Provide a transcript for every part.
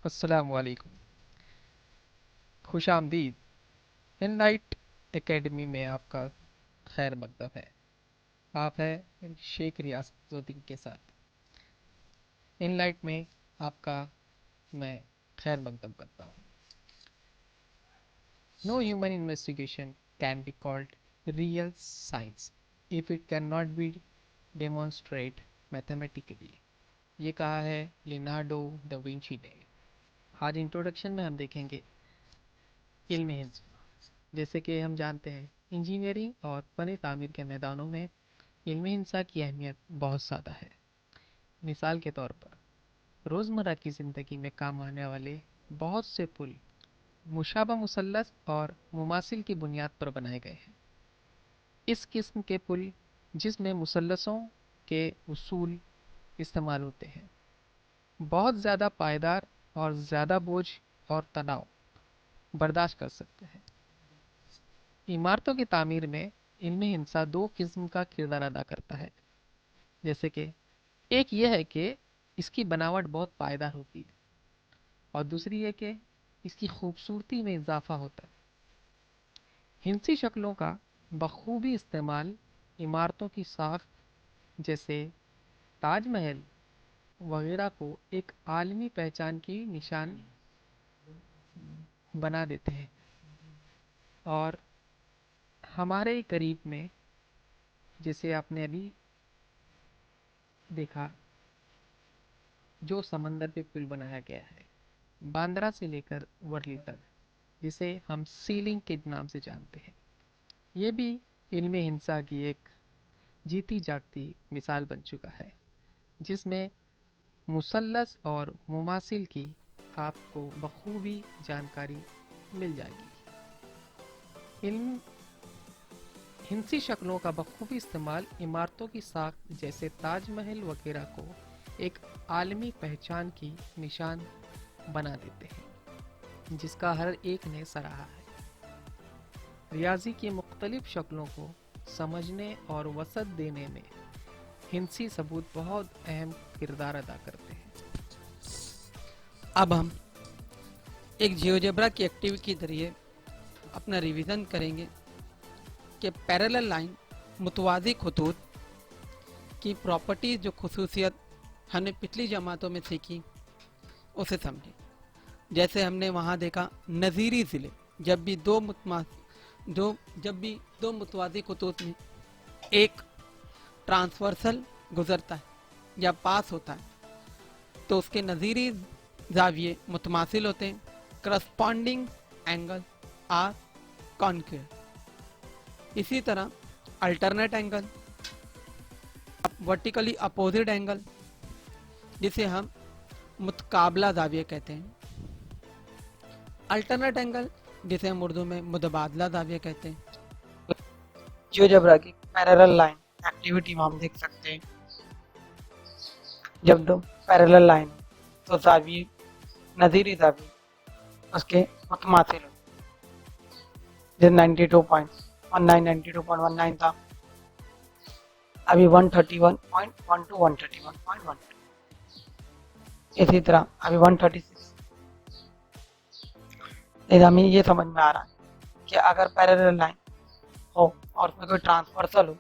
अस्सलाम वालेकुम। खुश आमदीद। इनलाइट एकेडमी में आपका खैर मकदम है। आप है शेख रियासतुद्दीन के साथ। इनलाइट में आपका मैं खैर मकदम करता हूँ। No human investigation can be called real science if it can not be demonstrate mathematically. ये कहा है लियोनार्डो दा विंची ने। आज इंट्रोडक्शन में हम देखेंगे इल्म हिंस। जैसे कि हम जानते हैं इंजीनियरिंग और फन तामीर के मैदानों में इल्मी हिंसा की अहमियत बहुत ज़्यादा है। मिसाल के तौर पर रोज़मर्रा की ज़िंदगी में काम आने वाले बहुत से पुल मुशाबा मुसल्लस और मुमासिल की बुनियाद पर बनाए गए हैं। इस किस्म के पुल जिसमें मुसल्लसों के उसूल इस्तेमाल होते हैं बहुत ज़्यादा पायदार और ज़्यादा बोझ और तनाव बर्दाश्त कर सकते हैं। इमारतों की तामीर में इल्मी हिंसा दो किस्म का किरदार अदा करता है। जैसे कि एक यह है कि इसकी बनावट बहुत पायदार होती है और दूसरी है कि इसकी खूबसूरती में इजाफा होता है। हिंसी शक्लों का बखूबी इस्तेमाल इमारतों की साख जैसे ताजमहल वगैरह को एक आलमी पहचान की निशान बना देते हैं। और हमारे ही करीब में जैसे आपने अभी देखा जो समंदर पे पुल बनाया गया है बांद्रा से लेकर वर्ली तक, जिसे हम सीलिंग के नाम से जानते हैं, ये भी इल्मी हिंसा की एक जीती जागती मिसाल बन चुका है जिसमें मुसल्लस और मुमासिल की आपको बखूबी जानकारी मिल जाएगी। इल्म हिंसी शक्लों का बखूबी इस्तेमाल इमारतों की साख जैसे ताजमहल वगैरह को एक आलमी पहचान की निशान बना देते हैं जिसका हर एक ने सराहा है। रियाजी की मुख्तलिफ शक्लों को समझने और वसत देने में हिंसी सबूत बहुत अहम किरदार अदा करते हैं। अब हम एक जियोजेब्रा की एक्टिविटी के जरिए अपना रिवीजन करेंगे कि पैरेलल लाइन मुतवाज़ी खतूत की प्रॉपर्टीज जो खसूसियत हमने पिछली जमातों में सीखी उसे समझें। जैसे हमने वहाँ देखा नज़ीरी ज़िले जब भी दो मुतवाज़ी खतूत में एक ट्रांसवर्सल गुजरता है या पास होता है तो उसके नज़ीरी जाविये मुतमासिल होते हैं। Corresponding angle are concave. इसी तरह alternate angle, vertically opposite angle जिसे हम मुतकाबला जाविये कहते हैं। अल्टरनेट एंगल जिसे हम उर्दू में मुतबादला जाविया कहते हैं। जियोजेब्रा की पैरेलल लाइन एक्टिविटी में हम देख सकते हैं जब दो पैरेलल लाइन तो जाविये नज़ीरी जाविये उसके मुतमासिल जैसे 92.19 था, अभी 131.12 131.12। इसी तरह अभी 136। हमें ये समझ में आ रहा है कि अगर पैरेलल लाइन हो और उसमें कोई ट्रांसवर्सल हो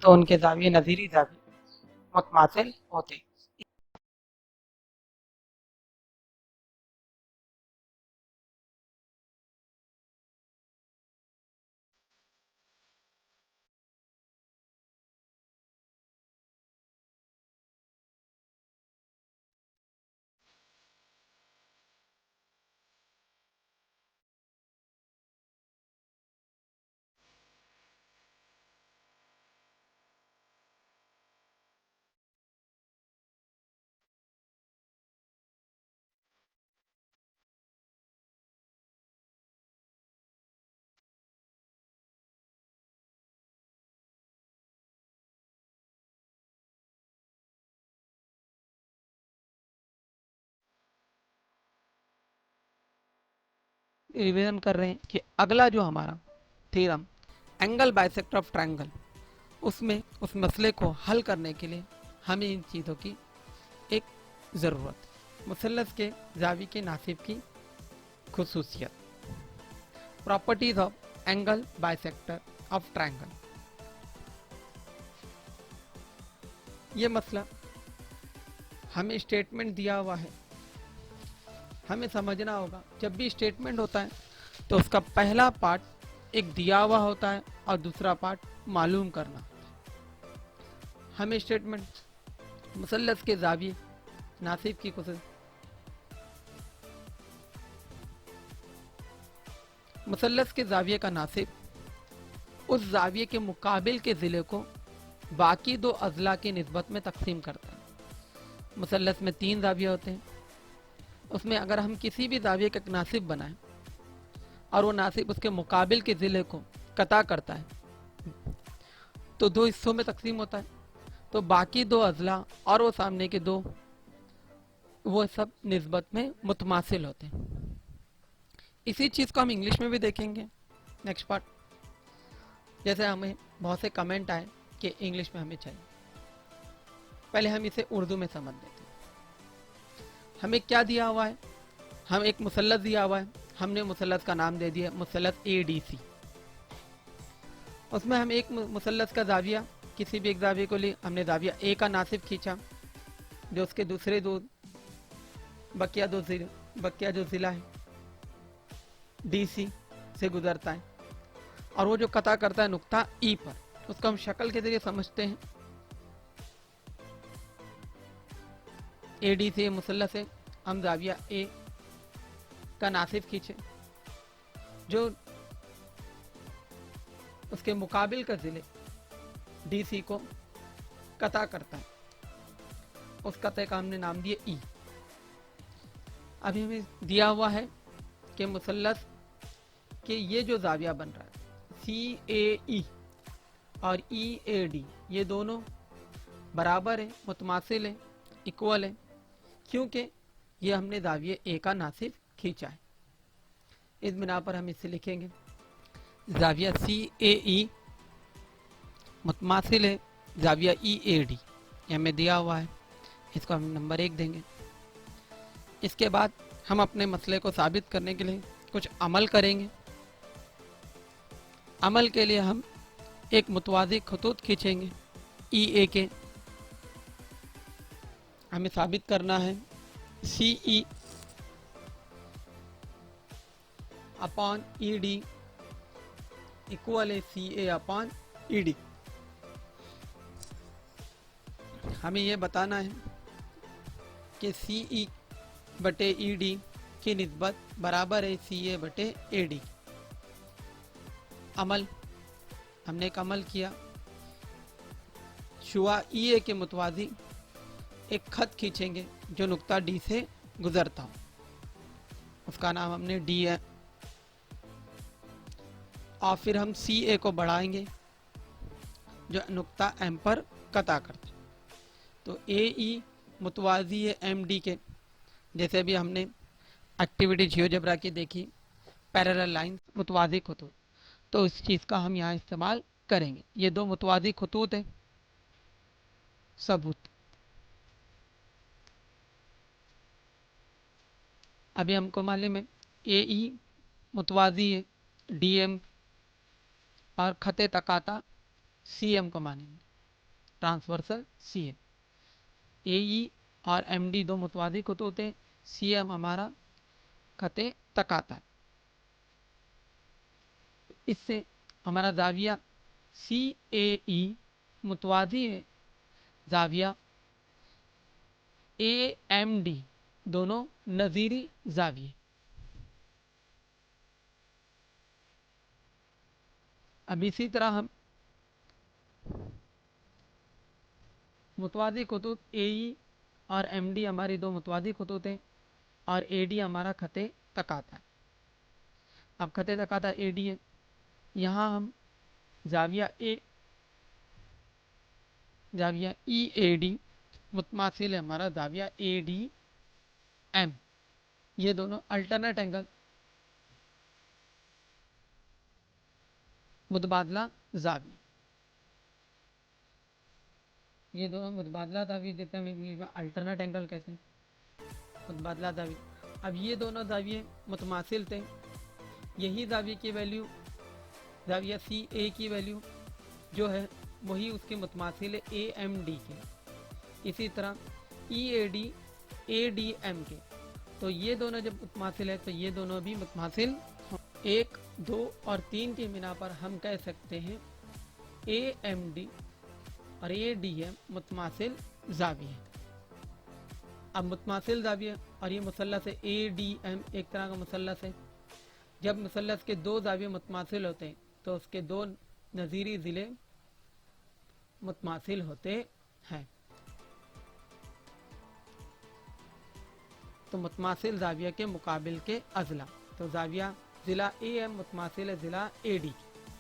तो उनके जाविये नज़ीरी जाविये मुतमासिल होते हैं। रिवीजन कर रहे हैं कि अगला जो हमारा theorem angle bisector of triangle, उसमें उस मसले को हल करने के लिए हमें इन चीज़ों की एक ज़रूरत है। मुसल्लस के जावी के नासिब की खुसूसियत। Properties of angle bisector of triangle. ये मसला हमें स्टेटमेंट दिया हुआ है, हमें समझना होगा। जब भी स्टेटमेंट होता है तो उसका पहला पार्ट एक दिया हुआ होता है और दूसरा पार्ट मालूम करना होता है। हमें स्टेटमेंट मुसल्लस के जाविये नासिब की खुसूसियत। मुसल्लस के जाविये का नासिब उस जाविये के मुकाबिल के ज़िले को बाकी दो अज़ला की निस्बत में तकसीम करता है। मुसल्लस में 3 जाविये होते हैं, उसमें अगर हम किसी भी जाविये का नासिब बनाएं और वो नासिब उसके मुकाबिल के ज़िले को कता करता है तो 2 हिस्सों में तकसीम होता है। तो बाकी 2 अज़ला और वो सामने के 2 वो सब निस्बत में मुतमासिल होते हैं। इसी चीज़ को हम इंग्लिश में भी देखेंगे नेक्स्ट पार्ट। जैसे हमें बहुत से कमेंट आए कि इंग्लिश में हमें चाहिए, पहले हम इसे उर्दू में समझ लेते हैं। हमें क्या दिया हुआ है, हम एक मुसल्लस दिया हुआ है, हमने मुसल्लस का नाम दे दिया मुसल्लस ADC। उसमें हम एक मुसल्लस का जाविया, किसी भी एक जाविये को लिए हमने जाविया A का नासिब खींचा जो उसके दूसरे 2 बकिया जो ज़िला है DC से गुजरता है, और वो जो कता करता है नुक्ता E पर, उसको हम शक्ल के जरिए समझते हैं। ADC मुसल्लस है, हम जाविया A का नासिब खींचे जो उसके मुकाबिल का ज़िले DC को कता करता है, उस कते का हमने नाम दिया E। अभी हमें दिया हुआ है कि मुसल्लस के ये जो जाविया बन रहा है CAE और EAD, ये दोनों बराबर है, मुतमासिल है, इक्वल है, क्योंकि ये हमने जाविये A का नासिब खींचा है। इस बिना पर हम इसे लिखेंगे जाविया CAE मुतमासिल है जाविया EAD, ये हमें दिया हुआ है, इसको हम नंबर 1 देंगे। इसके बाद हम अपने मसले को साबित करने के लिए कुछ अमल करेंगे। अमल के लिए हम एक मुतवाज़ी खतूत खींचेंगे EA के। हमें साबित करना है CE अपॉन ED इक्वल है CA अपॉन ED। हमें यह बताना है कि CE बटे ED की निस्बत बराबर है CA बटे AD। अमल, हमने एक अमल किया, शुआ EA के मुतवाज़ी एक खत खींचेंगे जो नुक्ता D से गुजरता हो, उसका नाम हमने D है, और फिर हम CA को बढ़ाएंगे जो नुक्ता M पर कता करता है। तो AE मुतवाज़ी है MD के, जैसे भी हमने एक्टिविटी जियोजेब्रा की देखी, पैरेलल लाइंस मुतवाज़ी खतूत, तो इस चीज़ का हम यहाँ इस्तेमाल करेंगे। ये 2 मुतवाज़ी खतूत है। सबूत, अभी हमको मालूम है AE मुतवाज़ी है DM और खते तकाता CM को मानेंगे, ट्रांसवर्सल CM। AE और MD 2 मुतवाज़ी खतूत है, CM हमारा खते तकाता है। इससे हमारा जाविया CAE मुतवाज़ी है जाविया AMD, दोनों नज़ीरी जाविये। अब इसी तरह हम मुतवाज़ी खतूत AE और MD हमारी 2 मुतवाज़ी खतूत हैं, और AD हमारा खते तकाता है। अब खते तकाता AD है, यहाँ हम जाविया EAD मुतमासिल है हमारा जाविया ADM। ये दोनों अल्टरनेट एंगल मुतबादला जाविया, ये दोनों मुतबादला जाविया देते हैं। अल्टरनेट एंगल कैसे, मुतबादला जाविये। अब ये दोनों जाविये मुतमासिल थे, यही जाविये की वैल्यू, जाविया सी ए की वैल्यू जो है वही उसकी मुतमासिल है ए एम डी के। इसी तरह ई ए डी एम के। तो ये दोनों जब मुतमासिल है तो ये दोनों भी मुतमासिल 1, 2 और 3 की बिना पर हम कह सकते हैं ए एम डी और ए डी एम मुतमासिल जाविये। अब मुतमासिल जाविये और ये मुसल्लस है ए डी एम एक तरह का मुसल्लस है। जब मुसल्लस के दो जाविये मुतमासिल होते हैं तो उसके दो नज़ीरी ज़िले मुतमासिल होते हैं। तो मुतमासिल जाविया के मुकाबिल के अज़ला, तो जाविया ज़िला ए एम मुतमासिल ज़िला ए डी।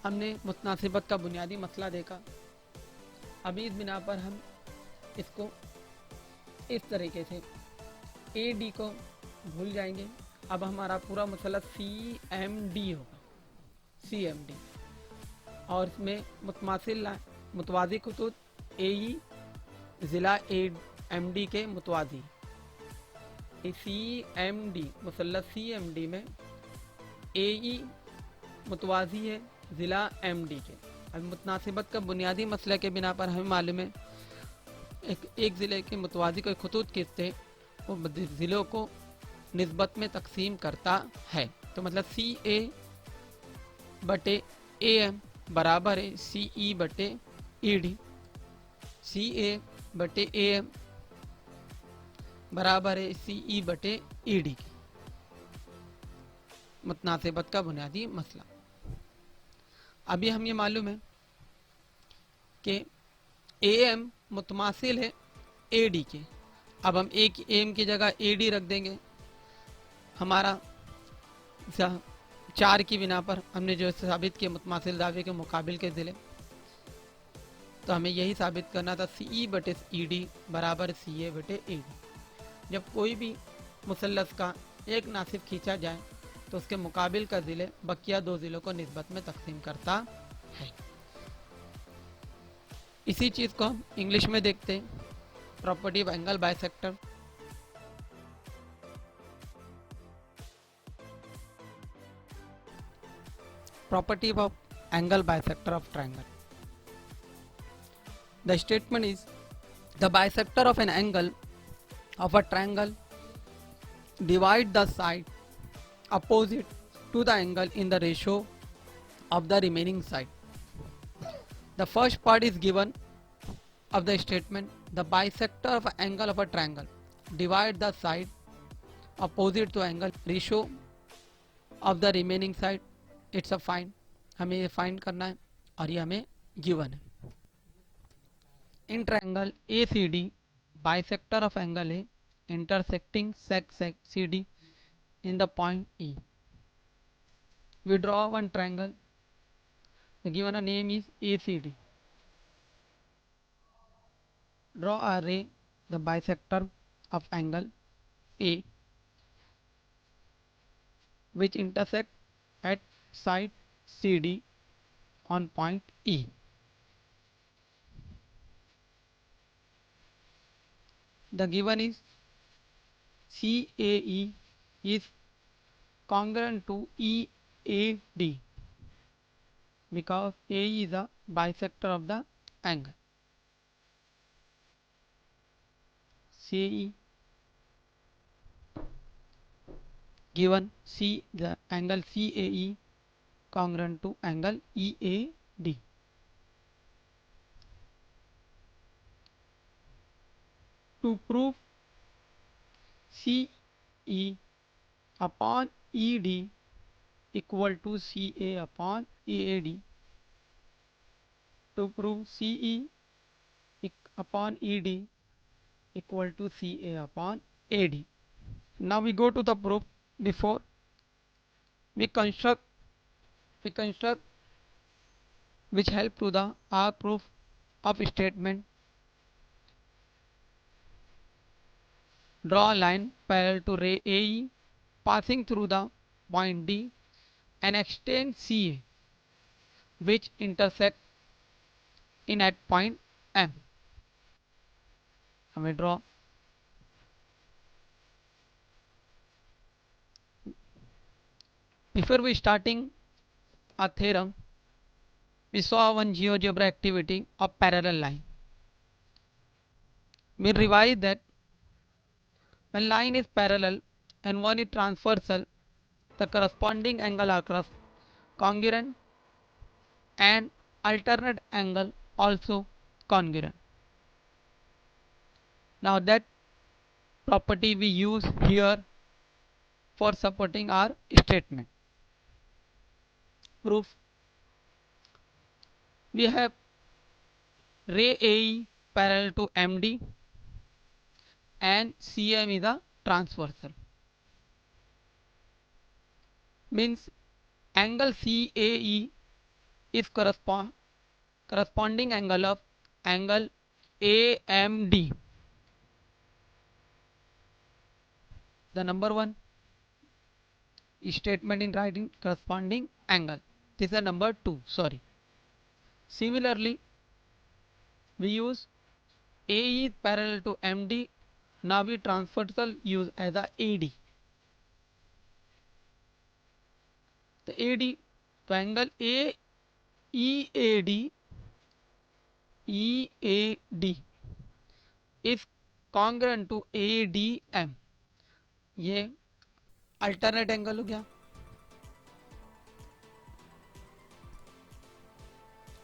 हमने मुतनासिबत का बुनियादी मसला देखा। अभी इस बिना पर हम इसको इस तरीके से ए डी को भूल जाएंगे। अब हमारा पूरा मुसल्लस सी एम डी होगा, सी एम डी, और इसमें मुतमासिल मुतवाज़ी खुतूत ए ई ज़िला ए एम डी के मुतवाज़ी। सी एम डी मुसल्लस सी एम डी में ए ई मुतवाज़ी है ज़िला एम डी के। अब मुतनासिबत का बुनियादी मसला के बिना पर हमें मालूम है एक ज़िले के मुतवाज़ी के खुतूत किस्ते वो ज़िलों को निस्बत में तकसीम करता है। तो मतलब सी ए बटे ए एम बराबर है सी ई बटे ई डी। सी ए बटे ए एम बराबर है सी ई बटे ई डी की। मुतनासिबत का बुनियादी मसला। अभी हम ये मालूम है कि ए एम मुतमासिल है ए डी के। अब हम एक एम की जगह ए डी रख देंगे। हमारा 4 की बिना पर हमने जो साबित किया मुतमासिल दावे के मुकाबिल के ज़िले, तो हमें यही साबित करना था सी ई बटे ई डी बराबर सी ए बटे ई डी। जब कोई भी मुसल्लस का एक नासिब खींचा जाए तो उसके मुकाबिल का ज़िले बकिया 2 ज़िलों को निस्बत में तकसीम करता है। इसी चीज़ को हम इंग्लिश में देखते हैं, property of angle bisector. Property of angle bisector of triangle. The statement is the bisector of an angle of a triangle divide the side opposite to the angle in the ratio of the remaining side. The first part is given of the statement the bisector of an angle of a triangle divide the side opposite to angle ratio of the remaining side. It's a find, हमें ये find करना है और ये हमें given है। In triangle A C D bisector of angle है intersecting सेक C D in the point E. We draw one triangle, the given a name is A C D. Draw a ray the bisector of angle A which intersect at side CD on point E. The given is CAE is congruent to EAD because AE is a bisector of the angle. CE given C, the angle CAE congruent to angle EAD. To prove CE upon ED equal to CA upon EAD, to prove CE upon ED equal to CA upon AD. Now we go to the proof. Before we construct which help to the our proof of statement. Draw a line parallel to ray AE passing through the point D and extend CA which intersect in at point M. हमें draw Before we starting a theorem, we saw one GeoGebra activity of parallel line. We revise that when line is parallel and one is transversal, the corresponding angle are congruent and alternate angle also congruent. Now that property we use here for supporting our statement. Proof: we have ray AE parallel to MD and CM is a transversal. Means angle CAE is corresponding angle of angle AMD. The number one statement in writing corresponding angle. This is number 2. Sorry. Similarly, we use AE is parallel to MD. Now we transversal use as a AD. The AD, the angle EAD is congruent to ADM. ये alternate angle हो गया.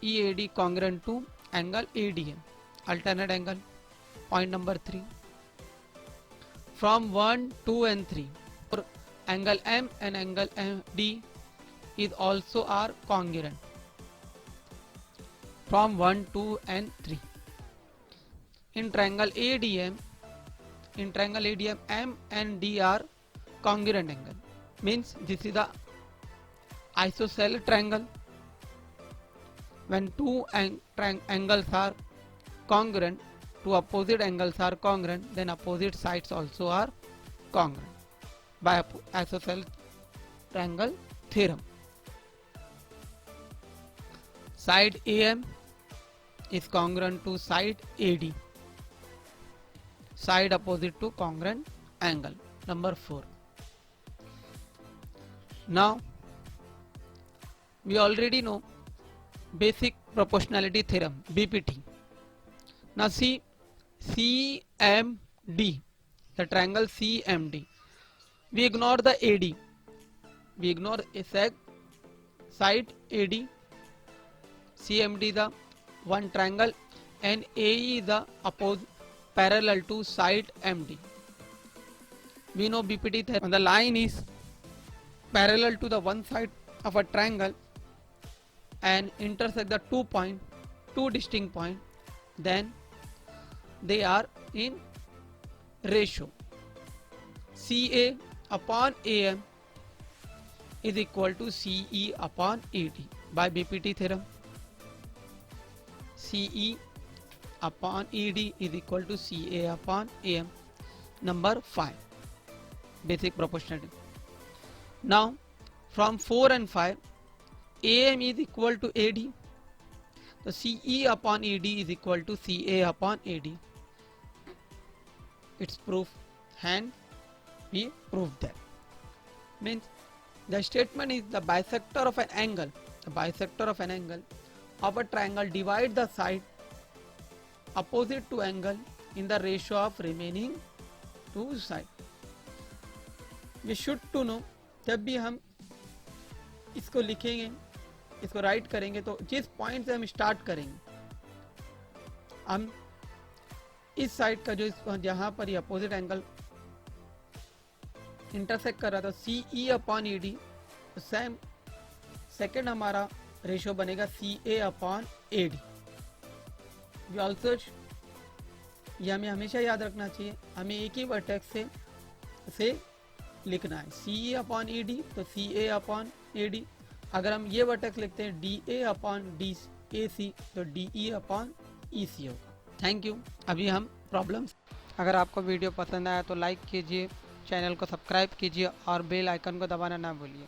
EAD congruent to angle ADM, alternate angle. Point number 3. From 1, 2 and 3, for angle M and angle D is also are congruent. From 1, 2 and 3. In triangle ADM, M and D are congruent angle. Means this is the isosceles triangle. When two angles are congruent, two opposite angles are congruent, then opposite sides also are congruent by isosceles triangle theorem. Side AM is congruent to side AD. Side opposite to congruent angle. Number 4. Now we already know basic proportionality theorem, BPT. Now see CMD, the triangle CMD. We ignore the AD. We ignore a side AD. CMD the one triangle and AE the opposite parallel to side MD. We know BPT theorem. The line is parallel to the one side of a triangle and intersect the two distinct points, then they are in ratio. CA upon AM is equal to CE upon AD by BPT theorem. CE upon AD is equal to CA upon AM. Number 5. Basic proportionality. Now from 4 and 5, AM is equal to AD. The CE upon AD is equal to CA upon AD. It's proof, and we proved that. Means the statement is the bisector of an angle. The bisector of an angle of a triangle divide the side opposite to angle in the ratio of remaining two sides. We should to know, जब भी हम इसको लिखेंगे, इसको right करेंगे, तो जिस point से हम स्टार्ट करेंगे, हम इस साइड का जो जहां पर ये अपोजिट एंगल इंटरसेक्ट कर रहा था CE upon ED, same second हमारा रेशियो बनेगा CA upon AD. We also, ये हमें हमेशा याद रखना चाहिए, हमें एक ही वर्टेक्स से लिखना है. CE अपॉन ED तो CA अपॉन AD. अगर हम ये वर्टेक्स लिखते हैं DA अपॉन DAC तो DE अपॉन EC होगा. Thank you. अभी हम प्रॉब्लम्स. अगर आपको वीडियो पसंद आया तो लाइक कीजिए, चैनल को सब्सक्राइब कीजिए और बेल आइकन को दबाना ना भूलिए.